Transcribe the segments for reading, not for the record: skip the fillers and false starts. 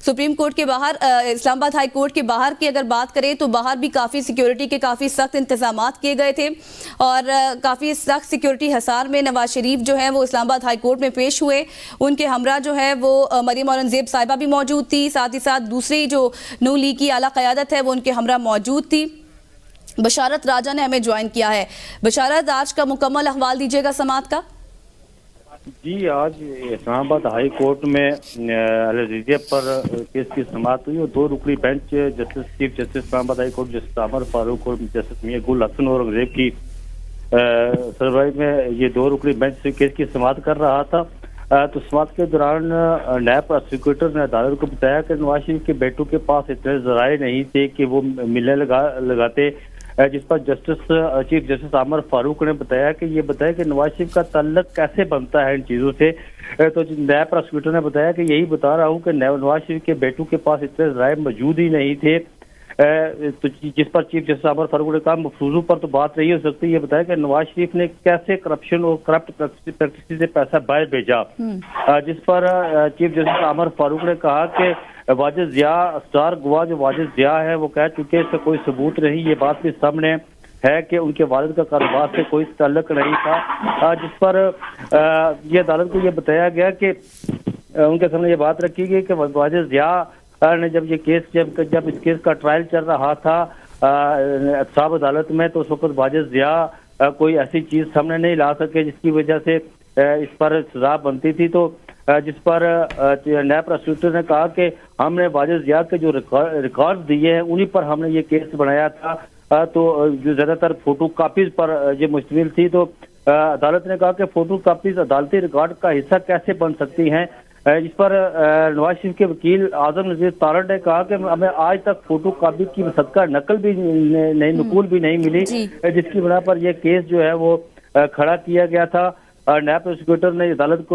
Supreme court के बाहर Islamabad high court के बाहर की अगर बात करें तो बाहर भी काफ़ी सिक्योरिटी के काफ़ी सख्त इंतजामात किए गए थे और काफ़ी सख्त सिक्योरिटी हिसार में नवाज शरीफ जो है वो इस्लामाबाद हाई कोर्ट में पेश हुए। उनके हमरा जो है वो मरीम औरंगजेब साहिबा भी मौजूद थी, साथ ही साथ दूसरी जो नून लीग की आला क़यादत है वो उनके हमरा मौजूद थी। बशारत राजा ने हमें ज्वाइन किया है। बशारत, आज का मुकम्मल अहवाल दीजिएगा समात का। जी, आज इस्लामाबाद हाई कोर्ट में अल-अज़ीज़िया पर केस की समाअत हुई और दो रुकनी bench justice chief justice Islamabad high court justice Aamer Farooq और जस्टिस मियां गुल हसन औरंगजेब की सरबराही में ये दो रुकनी बेंच केस की समाअत कर रहा था। तो समाअत के दौरान नायब प्रोसिक्यूटर ने अदालत को बताया कि नवाज शरीफ के बेटों के पास इतने ज़राए नहीं थे कि वो मिलें लगाते, जिस पर justice chief justice Aamer Farooq ने बताया कि नवाज शरीफ का ताल्लुक कैसे बनता है इन चीज़ों से। तो नायब प्रोसिक्यूटर ने बताया कि यही बता रहा हूँ कि नवाज शरीफ के बेटों के पास इतने ज़राए मौजूद ही नहीं थे। तो जिस पर चीफ जस्टिस आमर फारूक ने कहा मफरूजों पर तो बात नहीं हो सकती। ये बताया कि नवाज शरीफ ने कैसे करप्शन और करप्ट प्रैक्टिस से पैसा बाहर भेजा। जिस पर चीफ जस्टिस आमर फारूक ने कहा कि वाजिद जिया स्टार गवाह जो वाजिद जिया है वो कह चुके इसका कोई सबूत नहीं। ये बात भी सामने है कि उनके वालिद का कारोबार से कोई ताल्लुक नहीं था। जिस पर ये अदालत को ये बताया गया कि उनके सामने ये बात रखी गई कि वाजिद जिया ने जब इस केस का ट्रायल चल रहा था साहब अदालत में, तो उस वक्त वाजिद जिया कोई ऐसी चीज सामने नहीं ला सके जिसकी वजह से इस पर सजा बनती थी। तो जिस पर नायब प्रोसिक्यूटर ने कहा कि हमने वाजिद जिया के जो रिकॉर्ड दिए हैं उन्हीं पर हमने ये केस बनाया था। तो जो ज्यादातर फोटो कापीज पर ये मुश्तमिल थी। तो अदालत ने कहा कि फोटो कापीज अदालती रिकॉर्ड का हिस्सा कैसे बन सकती हैं। इस पर नवाज शरीफ के वकील आजम नजीर तारड़ ने कहा कि हमें आज तक फोटो कापी की सदका नकल भी नहीं नकूल भी नहीं मिली, जिसकी बिना पर यह केस जो है वो खड़ा किया गया था। नायब प्रोसिक्यूटर ने अदालत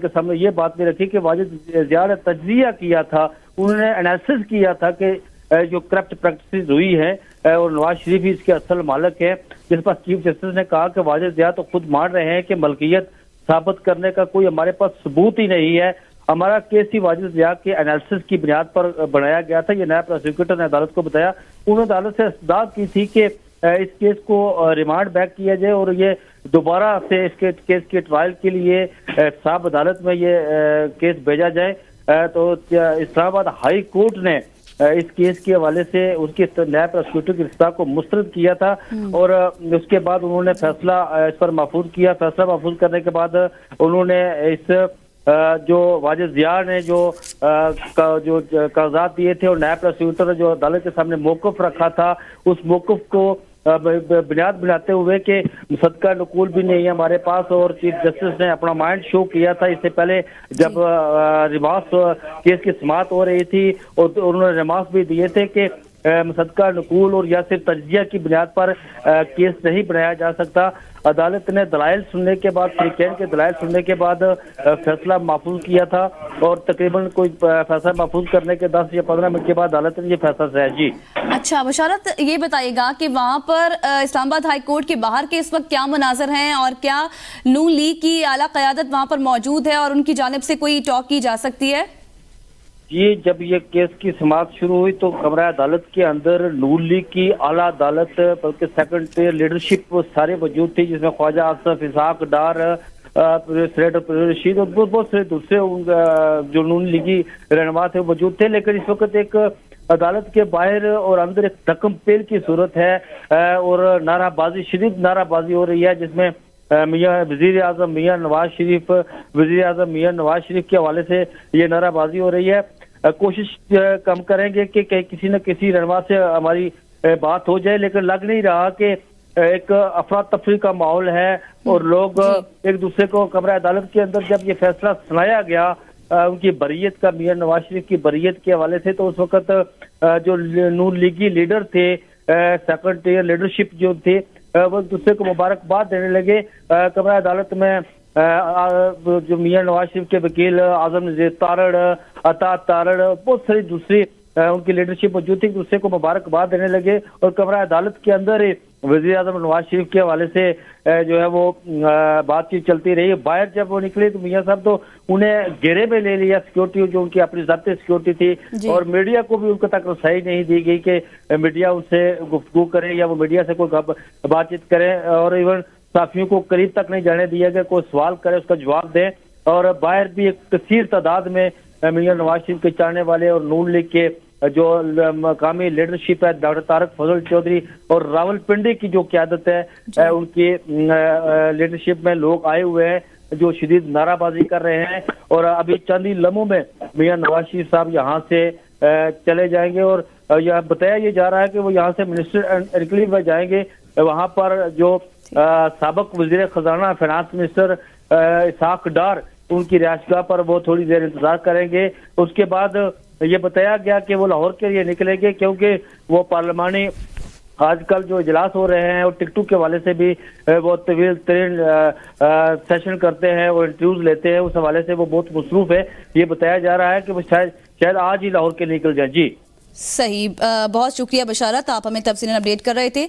के सामने ये बात भी रखी कि वाजिद जिया ने तज्जिया किया था, उन्होंने एनालिसिस किया था कि जो करप्ट प्रैक्टिस हुई है और नवाज शरीफ ही इसके असल मालिक है। जिस पर चीफ जस्टिस ने कहा कि वाजिद जिया तो खुद मान रहे हैं कि मलकियत साबित करने का कोई हमारे पास सबूत ही नहीं है। हमारा केस ही वाजिद जिया के एनालिसिस की बुनियाद पर बनाया गया था। ये नायब प्रोसिक्यूटर ने अदालत को बताया। उन्होंने अदालत से इस्तदाद की थी कि इस केस को रिमांड बैक किया जाए और ये दोबारा से इसके केस के ट्रायल के लिए साहब अदालत में ये केस भेजा जाए। तो इस्लामाबाद हाई कोर्ट ने इस केस के हवाले से उसके नायब प्रोसिक्यूटर की रिश्ता को मुस्तरद किया था और उसके बाद उन्होंने फैसला इस पर महफूज किया। फैसला महफूज करने के बाद उन्होंने इस जो वाजिद जिया ने जो कागजात दिए थे और नायब प्रोसिक्यूटर ने जो अदालत के सामने मौक़िफ़ रखा था, उस मौक़िफ़ को बुनियाद बनाते हुए कि सदका नकूल भी नहीं है हमारे पास। और चीफ जस्टिस ने अपना माइंड शो किया था इससे पहले जब रिमार्क्स केस की समाअत हो रही थी और उन्होंने रिमार्क्स भी दिए थे कि सदका नकूल और या सिर्फ तज्जिया की बुनियाद पर केस नहीं बनाया जा सकता। अदालत ने दलाइल सुनने के बाद फ्रीकैन के दलाइल सुनने के बाद फैसला महफूज किया था और तकरीबन कोई फैसला महफूज करने के 10 या 15 मिनट के बाद अदालत ने ये फैसला सुनाया। जी अच्छा बशारत, ये बताइएगा कि वहाँ पर इस्लामाबाद हाई कोर्ट के बाहर के इस वक्त क्या मनाजर हैं और क्या नून लीग की आला क़यादत वहाँ पर मौजूद है और उनकी जानिब से कोई टॉक की जा सकती है? जी, जब ये केस की समाअत शुरू हुई तो कमरा अदालत के अंदर नून लीग की आला अदालत बल्कि सेकंड टियर लीडरशिप सारे मौजूद थी, जिसमें ख्वाजा आसफ, इसाक डार, रशीद और बहुत से दूसरे जो नून लीगी रहनुमा थे मौजूद थे। लेकिन इस वक्त एक अदालत के बाहर और अंदर एक धक्कम पेल की सूरत है और नाराबाजी, शदीद नाराबाजी हो रही है, जिसमें मियां वजीर आजम मियां नवाज शरीफ के हवाले से ये नाराबाजी हो रही है। कोशिश कम करेंगे कि किसी न किसी रहनुमा से हमारी बात हो जाए, लेकिन लग नहीं रहा कि एक अफरा तफरी का माहौल है और लोग एक दूसरे को कमरा अदालत के अंदर जब ये फैसला सुनाया गया उनकी बरीयत का, मियां नवाज शरीफ की बरीयत के हवाले से, तो उस वक्त जो नून लीगी लीडर थे, सेकंड टियर लीडरशिप जो थे, वो दूसरे को मुबारकबाद देने लगे। कमरा अदालत में जो मियां नवाज शरीफ के वकील आजम नजीर तारड़, अता तारड़, बहुत सारी दूसरी उनकी लीडरशिप मौजूद थी, दूसरे को मुबारकबाद देने लगे और कमरा अदालत के अंदर ही वज़ीर आज़म नवाज शरीफ के हवाले से जो है वो बातचीत चलती रही। बाहर जब वो निकले तो मियां साहब तो उन्हें घेरे में ले लिया, सिक्योरिटी जो उनकी अपनी ज़ाती सिक्योरिटी थी, और मीडिया को भी उनके तक रसाई नहीं दी गई कि मीडिया उनसे गुफ्तगू करे या वो मीडिया से कोई बातचीत करे, और इवन साफियों को करीब तक नहीं जाने दिया गया, कोई सवाल करे उसका जवाब दें। और बाहर भी एक कसीर तादाद में मियां नवाज शरीफ के चाहने वाले और नून लीग के जो मकामी लीडरशिप है, डॉक्टर तारक फजल चौधरी और रावलपिंडी की जो क़यादत है उनकी लीडरशिप में लोग आए हुए हैं जो शदीद नाराबाजी कर रहे हैं। और अभी चंद ही लम्हों में मियां नवाज शरीफ साहब यहाँ से चले जाएंगे, और यह बताया ये जा रहा है कि वो यहाँ से मिनिस्टर एनक्लेव में जाएंगे। वहाँ पर जो साबिक वज़ीर खजाना फाइनेंस मिनिस्टर इसाक डार उनकी रिहाइशगाह पर वो थोड़ी देर इंतजार करेंगे। उसके बाद ये बताया गया कि वो लाहौर के लिए निकलेंगे, क्योंकि वो पार्लिमानी आजकल जो इजलास हो रहे हैं और टिकटॉक के हवाले से भी वो तवील तरीन सेशन करते हैं और इंटरव्यूज लेते हैं, उस हवाले से वो बहुत मसरूफ है। ये बताया जा रहा है कि वो शायद आज ही लाहौर के निकल जाए। जी सही, बहुत शुक्रिया बशारत, आप हमें तफसीलन अपडेट कर रहे थे।